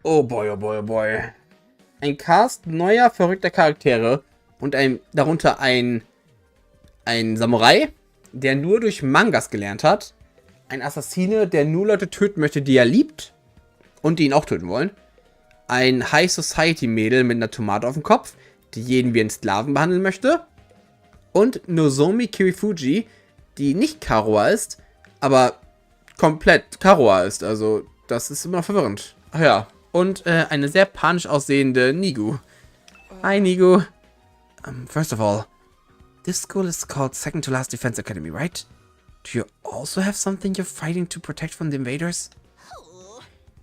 Oh boy, oh boy, oh boy. Ein Cast neuer, verrückter Charaktere und darunter ein Samurai, der nur durch Mangas gelernt hat. Ein Assassine, der nur Leute töten möchte, die er liebt und die ihn auch töten wollen. Ein High Society Mädel mit einer Tomate auf dem Kopf, die jeden wie einen Sklaven behandeln möchte. Und Nozomi Kirifuji, die nicht Karoa ist, aber komplett Karoa ist. Also, das ist immer verwirrend. Ach ja. Und eine sehr panisch aussehende Nigu. Hi, Nigu. First of all, this school is called Second to Last Defense Academy, right? Do you also have something you're fighting to protect from the invaders?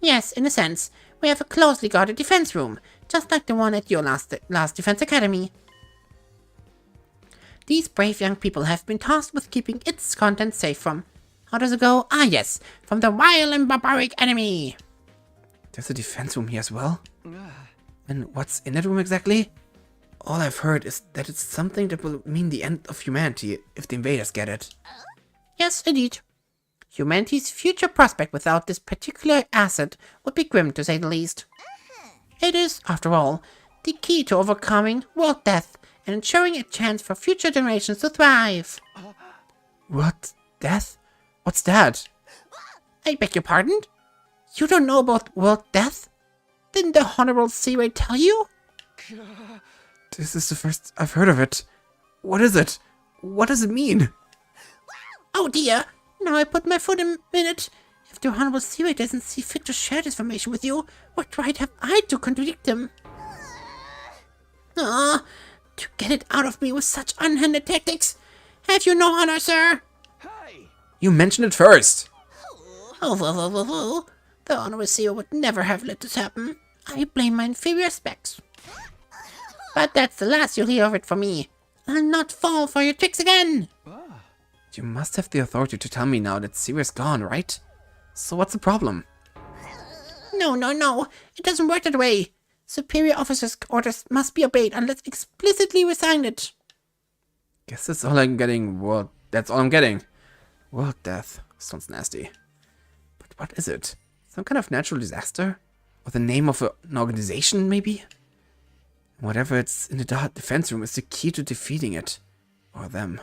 Yes, in a sense. We have a closely guarded defense room, just like the one at your last defense academy. These brave young people have been tasked with keeping its contents safe from... How does it go? Ah, yes, from the vile and barbaric enemy. There's a defense room here as well? And what's in that room exactly? All I've heard is that it's something that will mean the end of humanity if the invaders get it. Yes, indeed. Humanity's future prospect without this particular asset would be grim, to say the least. It is, after all, the key to overcoming world death and ensuring a chance for future generations to thrive. What? Death? What's that? I beg your pardon? You don't know about world death? Didn't the Honorable Seaway tell you? This is the first I've heard of it. What is it? What does it mean? Oh dear, now I put my foot in it. If the Honorable Seaway doesn't see fit to share this information with you, what right have I to contradict him? Ah, to get it out of me with such unhindered tactics. Have you no honor, sir? Hey! You mentioned it first! Oh. The Honorable Seaway would never have let this happen. I blame my inferior specs. But that's the last you'll hear of it from me. I'll not fall for your tricks again. You must have the authority to tell me now that Sirius gone, right? So what's the problem? No. It doesn't work that way. Superior officers' orders must be obeyed unless explicitly resigned. Guess that's all I'm getting. Well, that's all I'm getting. World death. Sounds nasty. But what is it? Some kind of natural disaster? Or the name of an organization, maybe? Whatever it's in the defense room is the key to defeating it. Or them.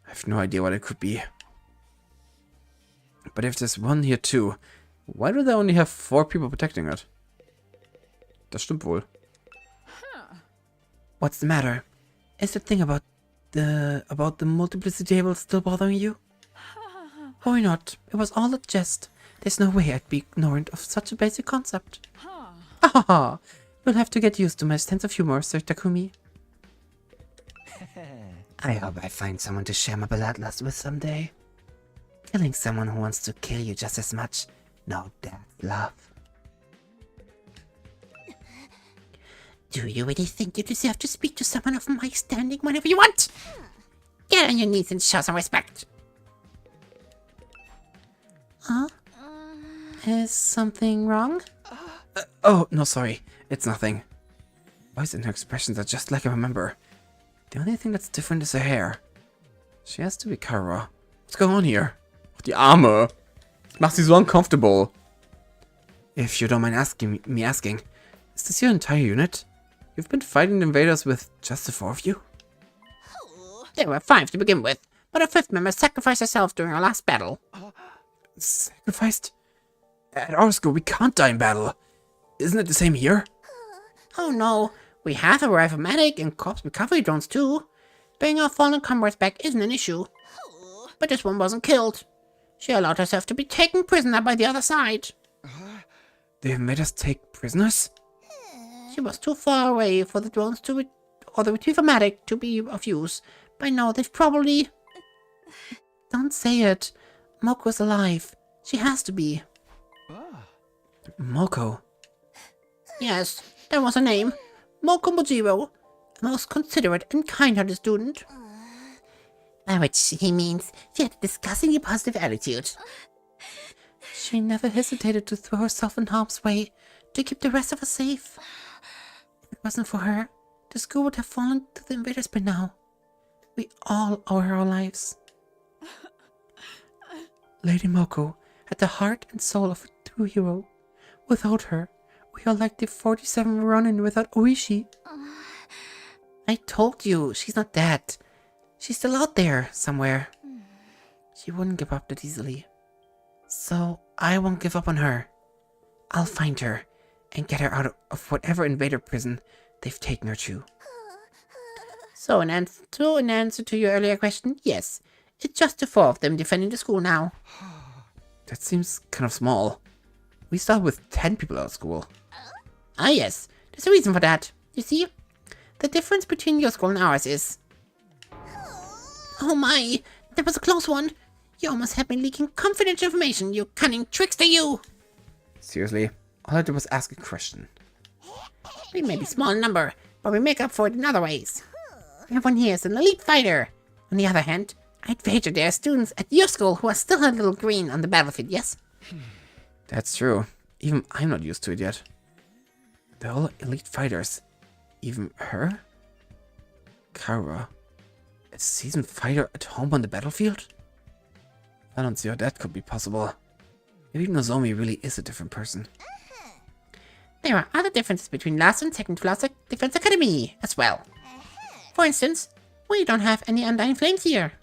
I have no idea what it could be. But if there's one here too, why do they only have 4 people protecting it? Das stimmt wohl. What's the matter? Is the thing about the multiplicity table still bothering you? Why not? It was all a jest. There's no way I'd be ignorant of such a basic concept. Ha! You'll have to get used to my sense of humor, Sir Takumi. I hope I find someone to share my bloodlust with someday. Killing someone who wants to kill you just as much. No, that's love. Do you really think you deserve to speak to someone of my standing whenever you want? Get on your knees and show some respect. Huh? Is something wrong? Oh, no, sorry. It's nothing. Voice and her expressions are just like I remember. The only thing that's different is her hair. She has to be Kara. What's going on here? Die Arme. Das macht sie so uncomfortable. If you don't mind asking, is this your entire unit? You've been fighting the invaders with just the 4 of you? There were 5 to begin with, but a 5th member sacrificed herself during our last battle. Sacrificed? At our school, we can't die in battle. Isn't it the same here? Oh no, we have a rifle medic and corpse recovery drones too. Bringing our fallen comrades back isn't an issue. But this one wasn't killed. She allowed herself to be taken prisoner by the other side. They made us take prisoners? She was too far away for the drones or the retriever medic to be of use. By now they've probably... Don't say it. Moko's alive. She has to be. Moko? Yes, that was her name. Moko Mojiro. A most considerate and kind-hearted student. By which he means she had a disgustingly positive attitude. She never hesitated to throw herself in harm's way to keep the rest of us safe. If it wasn't for her, the school would have fallen to the invaders by now. We all owe her our lives. Lady Moko had the heart and soul of a true hero. Without her, We are like the 47 Ronin without Oishi. I told you, she's not dead. She's still out there, somewhere. She wouldn't give up that easily. So, I won't give up on her. I'll find her, and get her out of whatever invader prison they've taken her to. So, in answer to your earlier question, yes. It's just the 4 of them defending the school now. That seems kind of small. We started with 10 people out of school. Ah, yes. There's a reason for that. You see? The difference between your school and ours is... Oh my! That was a close one! You almost had me leaking confidential information, you cunning trickster, you! Seriously, all I did was ask a question. We may be small in number, but we make up for it in other ways. Everyone here is an elite fighter. On the other hand, I'd wager there are students at your school who are still a little green on the battlefield, yes? That's true. Even I'm not used to it yet. They're all elite fighters. Even her? Kara. A seasoned fighter at home on the battlefield? I don't see how that could be possible. Maybe Nozomi really is a different person. There are other differences between last and second floor Defense Academy as well. For instance, we don't have any undying flames here.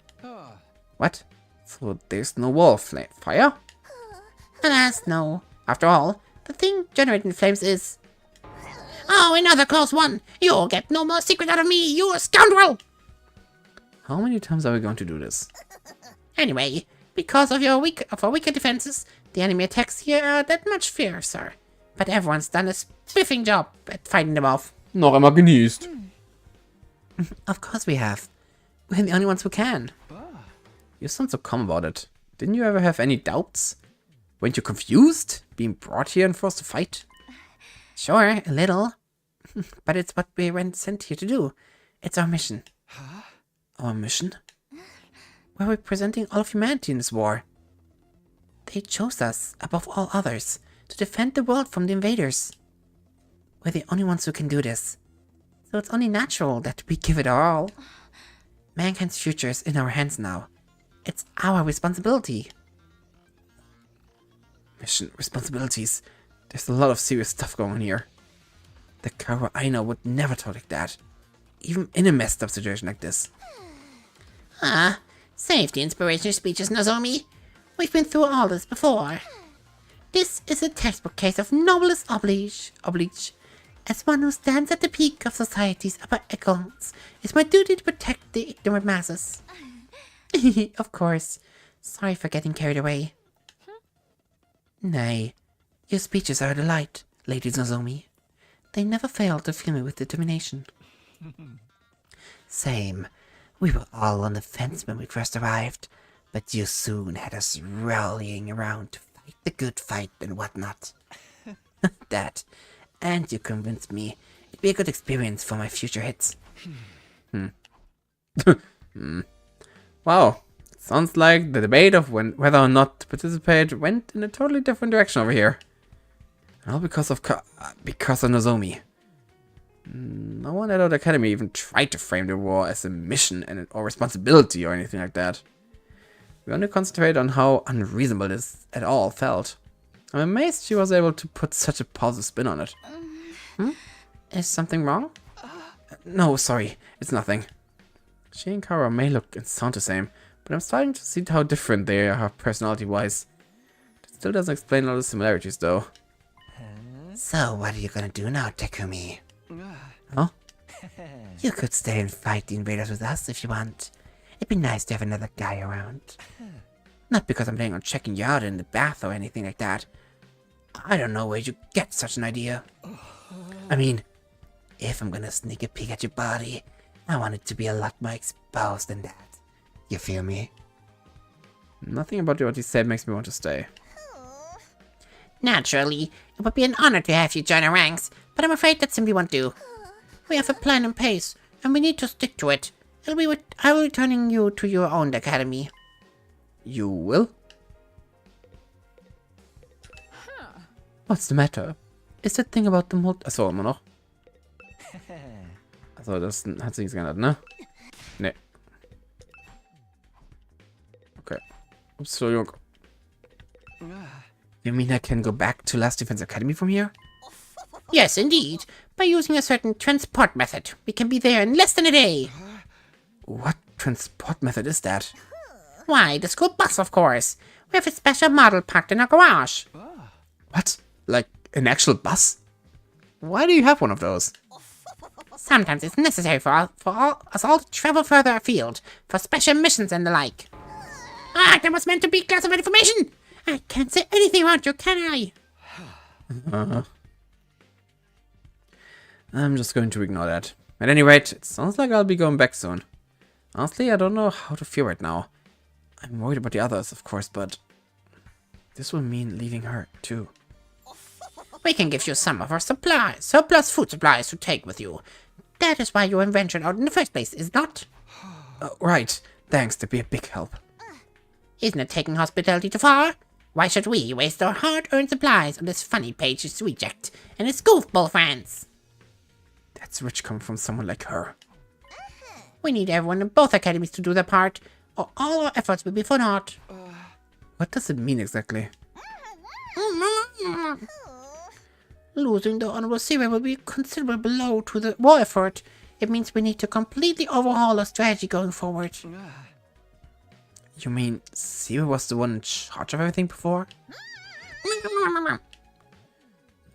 What? So there's no wall of fire? Alas, no. After all, the thing generating flames is... Oh, another close one! You'll get no more secret out of me, you scoundrel! How many times are we going to do this? Anyway, because of our weaker defenses, the enemy attacks here are that much fiercer. But everyone's done a spiffing job at fighting them off. Noch einmal genießt. Of course we have. We're the only ones who can. You sound so calm about it. Didn't you ever have any doubts? Weren't you confused? Being brought here and forced to fight? Sure, a little. But it's what we were sent here to do. It's our mission. Our mission? We're representing all of humanity in this war. They chose us, above all others, to defend the world from the invaders. We're the only ones who can do this. So it's only natural that we give it our all. Mankind's future is in our hands now. It's our responsibility. Mission responsibilities. There's a lot of serious stuff going on here. The Kara I know would never talk like that. Even in a messed up situation like this. Save the inspirational speeches, Nozomi. We've been through all this before. This is a textbook case of noblesse oblige. As one who stands at the peak of society's upper echelons, it's my duty to protect the ignorant masses. Of course. Sorry for getting carried away. Nay, your speeches are a delight, Lady Nozomi. They never fail to fill me with determination. Same. We were all on the fence when we first arrived, but you soon had us rallying around to fight the good fight and whatnot. That, and you convinced me it'd be a good experience for my future hits. Wow. Sounds like the debate of whether or not to participate went in a totally different direction over here. All because of Nozomi. No one at our academy even tried to frame the war as a mission or responsibility or anything like that. We only concentrated on how unreasonable this at all felt. I'm amazed she was able to put such a positive spin on it. Is something wrong? No, sorry, it's nothing. She and Kara may look and sound the same, but I'm starting to see how different they are personality-wise. That still doesn't explain all the similarities, though. So, what are you gonna do now, Takumi? Huh? You could stay and fight the invaders with us if you want. It'd be nice to have another guy around. Not because I'm planning on checking you out in the bath or anything like that. I don't know where you get such an idea. I mean, if I'm gonna sneak a peek at your body, I want it to be a lot more exposed than that. You feel me? Nothing about what you said makes me want to stay. Naturally, it would be an honor to have you join our ranks, but I'm afraid that simply won't do. We have a plan in place, and we need to stick to it. I will be returning you to your own academy. You will? What's the matter? Ist das Ding about the Mut... Achso, immer noch. Also, das hat sich nichts geändert, ne? Ne. Okay. Ups, Entschuldigung. You mean I can go back to Last Defense Academy from here? Yes, indeed. By using a certain transport method, we can be there in less than a day. What transport method is that? Why, the school bus, of course. We have a special model parked in our garage. What? Like an actual bus? Why do you have one of those? Sometimes it's necessary for us all to travel further afield, for special missions and the like. Ah, that was meant to be classified information! I can't say anything about you, can I? I'm just going to ignore that. At any rate, it sounds like I'll be going back soon. Honestly, I don't know how to feel right now. I'm worried about the others, of course, but this will mean leaving her, too. We can give you some of our supplies, surplus food supplies to take with you. That is why you ventured out in the first place, is not? Right. Thanks, that'd be a big help. Isn't it taking hospitality too far? Why should we waste our hard-earned supplies on this funny page's reject and his goofball friends? That's rich coming from someone like her. We need everyone in both academies to do their part, or all our efforts will be for naught. What does it mean exactly? Losing the Honorable Zero will be a considerable blow to the war effort. It means we need to completely overhaul our strategy going forward. You mean Zero was the one in charge of everything before?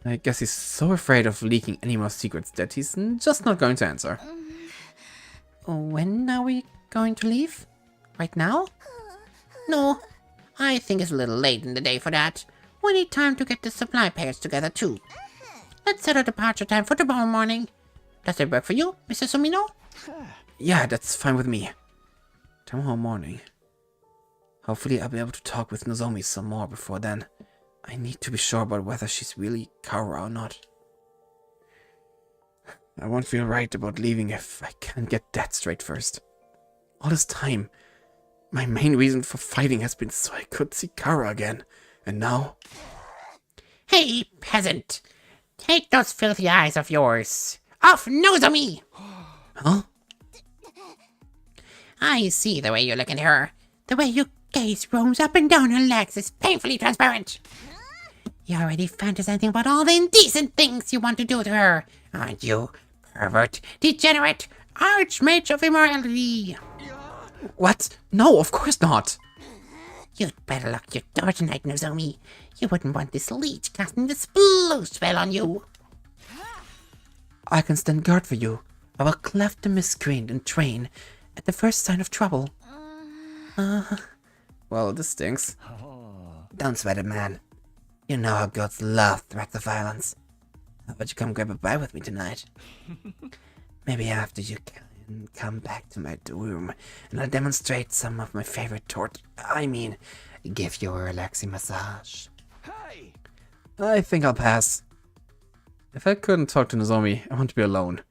I guess he's so afraid of leaking any more secrets that he's just not going to answer. When are we going to leave? Right now? No, I think it's a little late in the day for that. We need time to get the supply pairs together too. Let's set our departure time for tomorrow morning. Does it work for you, Mr. Sumino? Yeah, that's fine with me. Tomorrow morning. Hopefully I'll be able to talk with Nozomi some more before then. I need to be sure about whether she's really Kaora or not. I won't feel right about leaving if I can't get that straight first. All this time, my main reason for fighting has been so I could see Kaora again. And now... Hey, peasant! Take those filthy eyes of yours off Nozomi! Huh? I see the way you look at her. The way your gaze roams up and down her legs is painfully transparent. You're already fantasizing about all the indecent things you want to do to her, aren't you? Pervert, degenerate, archmage of immorality. What? No, of course not. You'd better lock your door tonight, Nozomi. You wouldn't want this leech casting this blue spell on you. I can stand guard for you. I will cleft the miscreant and train at the first sign of trouble. Well, this stinks. Don't sweat it, man. You know how girls love threats of violence. How about you come grab a bite with me tonight? Maybe after you can come back to my room and I'll demonstrate some of my favorite give you a relaxing massage. Hey! I think I'll pass. If I couldn't talk to Nozomi, I want to be alone.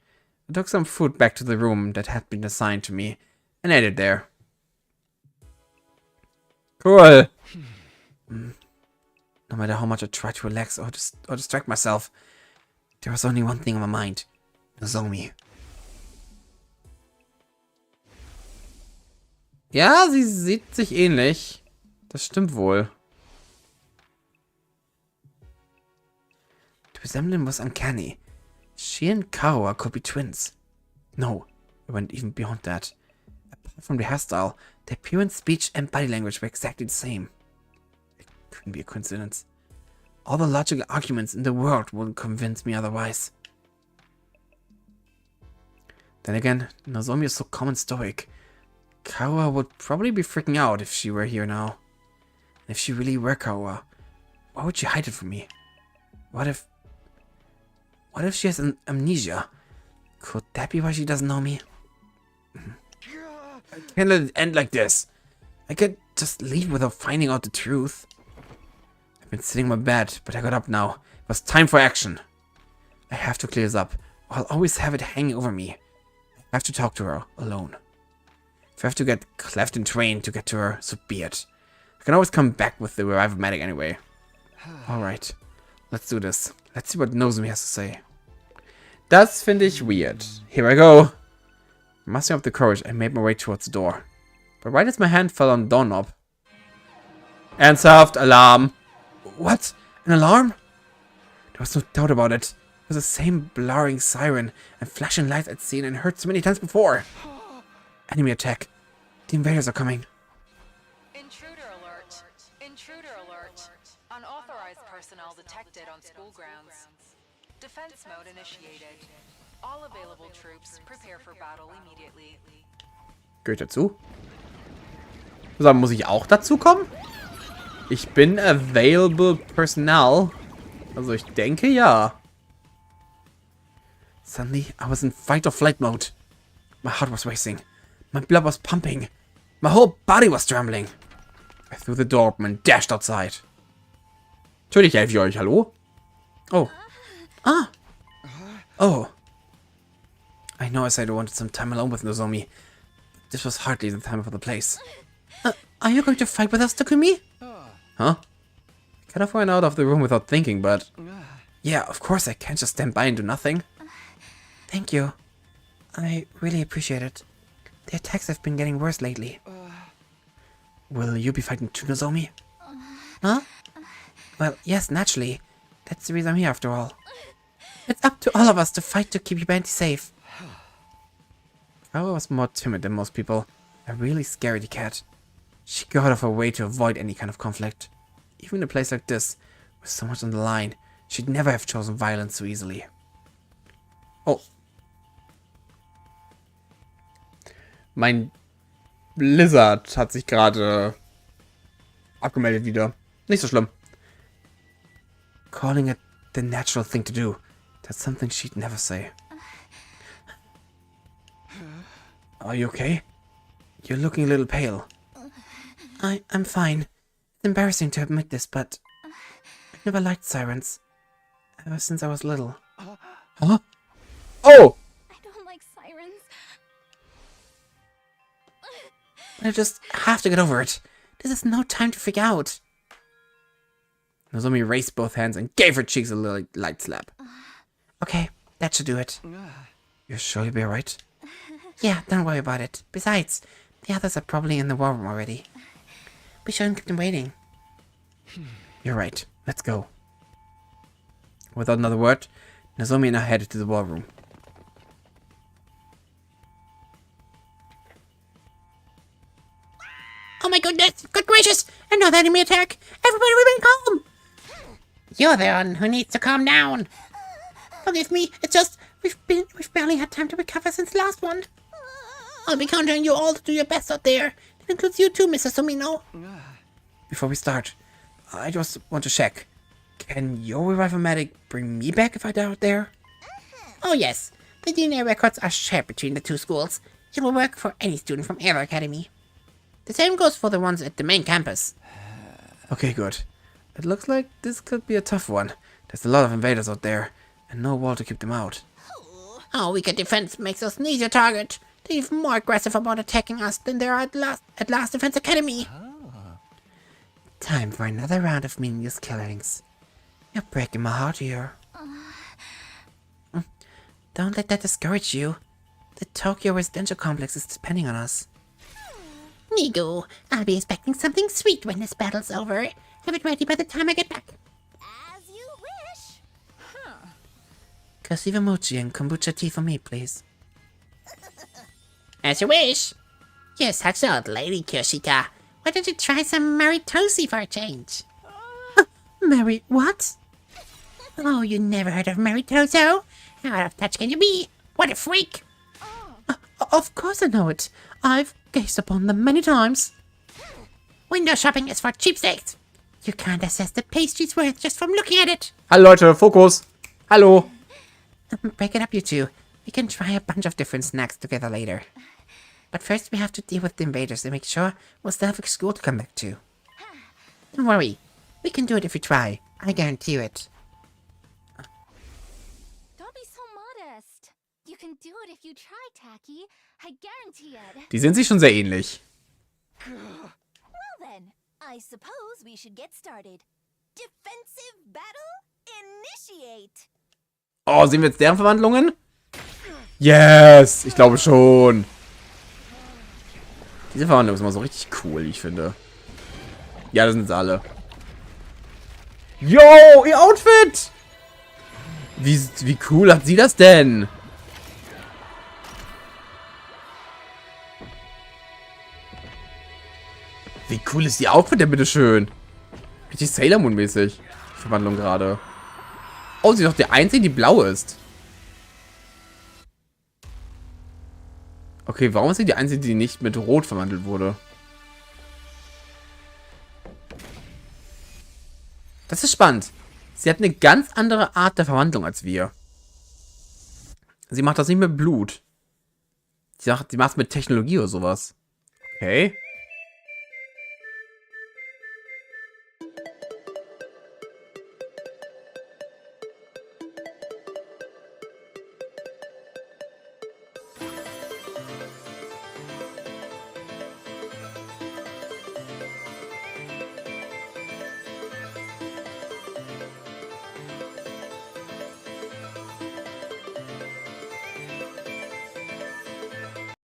I took some food back to the room that had been assigned to me and ate it there. Cool. No matter how much I try to relax or distract myself, there was only one thing on my mind. Nozomi. Ja, sie sieht sich ähnlich. Das stimmt wohl. The resemblance was uncanny. She and Kaoa could be twins. No, it went even beyond that. Apart from the hairstyle, the appearance, speech, and body language were exactly the same. It couldn't be a coincidence. All the logical arguments in the world wouldn't convince me otherwise. Then again, Nozomi is so calm and stoic. Kaoa would probably be freaking out if she were here now. And if she really were Kaoa, why would she hide it from me? What if she has amnesia? Could that be why she doesn't know me? I can't let it end like this. I can't just leave without finding out the truth. I've been sitting in my bed, but I got up now. It was time for action. I have to clear this up, or I'll always have it hanging over me. I have to talk to her, alone. If I have to get cleft and trained to get to her, so be it. I can always come back with the revival medic anyway. Alright, let's do this. Let's see what Nozomi has to say. Das finde ich weird. Here I go. Mustering up the courage, I made my way towards the door. But right as my hand fell on the doorknob... Ernsthaft, alarm! What? An alarm? There was no doubt about it. It was the same blaring siren and flashing lights I'd seen and heard so many times before. Enemy attack. The invaders are coming. Intruder alert. Intruder alert. Unauthorized personnel detected on school grounds. Defense mode initiated. All available troops prepare for battle immediately. Gehört dazu? Sagen, muss ich auch dazu kommen? Ich bin available personnel. Also ich denke ja. Suddenly I was in fight or flight mode. My heart was racing. My blood was pumping. My whole body was trembling. I threw the door open and dashed outside. Natürlich helfe ich euch, hallo? Oh. Ah. Oh. I know I said I wanted some time alone with Nozomi. This was hardly the time for the place. Are you going to fight with us, Takumi? Huh? I kind of went out of the room without thinking, but... Yeah, of course I can't just stand by and do nothing. Thank you. I really appreciate it. The attacks have been getting worse lately. Will you be fighting too, Nozomi? Huh? Well, yes, naturally. That's the reason I'm here after all. It's up to all of us to fight to keep Yubanti safe. I was more timid than most people. A really scaredy cat. She go out of her way to avoid any kind of conflict. Even in a place like this, with so much on the line, she'd never have chosen violence so easily. Oh. Mein Blizzard hat sich gerade abgemeldet wieder. Nicht so schlimm. Calling it the natural thing to do. That's something she'd never say. Are you okay? You're looking a little pale. I'm fine. It's embarrassing to admit this, but I've never liked sirens. Ever since I was little. Huh? Oh! I don't like sirens. I just have to get over it. This is no time to freak out. Nozomi raised both hands and gave her cheeks a little light slap. Okay, that should do it. You're sure you'll be alright? Yeah, don't worry about it. Besides, the others are probably in the war room already. We shouldn't keep them waiting. You're right. Let's go. Without another word, Nozomi and I headed to the war room. Oh my goodness! Good gracious! Another enemy attack! Everybody remain calm! You're the one who needs to calm down. Forgive me, it's just we've barely had time to recover since the last one. I'll be counting on you all to do your best out there. That includes you too, Mr. Sumino. Before we start, I just want to check. Can your revival medic bring me back if I die out there? Oh yes, the DNA records are shared between the two schools. It will work for any student from either academy. The same goes for the ones at the main campus. Okay, good. It looks like this could be a tough one. There's a lot of invaders out there, and no wall to keep them out. Our weaker defense makes us an easier target. They're even more aggressive about attacking us than they are at Last Defense Academy. Time for another round of meaningless killings. You're breaking my heart here. Don't let that discourage you. The Tokyo residential complex is depending on us. Nigo, I'll be expecting something sweet when this battle's over. Have it ready by the time I get back. As you wish. Kasiva mochi and kombucha tea for me, please. As you wish. You're such an old lady, Kyoshika. Why don't you try some Maritosi for a change? Mary, what? Oh, you never heard of Maritoso? How out of touch can you be? What a freak! Of course I know it. I've gazed upon them many times. Window shopping is for cheapskates. You can't assess the pastry's worth just from looking at it. Hallo Leute, Fokus. Hallo. Break it up, you two. We can try a bunch of different snacks together later. But first we have to deal with the invaders and make sure we'll still have a school to come back to. Don't worry. We can do it if we try. I guarantee you it. Don't be so modest. You can do it if you try, Taki. I guarantee it. Die sind sich schon sehr ähnlich. Well then, I suppose we should get started. Defensive battle? Initiate! Oh, sehen wir jetzt deren Verwandlungen? Yes! Ich glaube schon. Diese Verwandlung ist immer so richtig cool, ich finde. Ja, das sind sie alle. Yo, ihr Outfit! Wie cool hat sie das denn? Wie cool ist die Outfit denn, bitteschön? Richtig Sailor Moon-mäßig. Die Verwandlung gerade. Oh, sie ist doch die Einzige, die blau ist. Okay, warum ist sie die Einzige, die nicht mit Rot verwandelt wurde? Das ist spannend. Sie hat eine ganz andere Art der Verwandlung als wir. Sie macht das nicht mit Blut. Sie macht es mit Technologie oder sowas. Okay.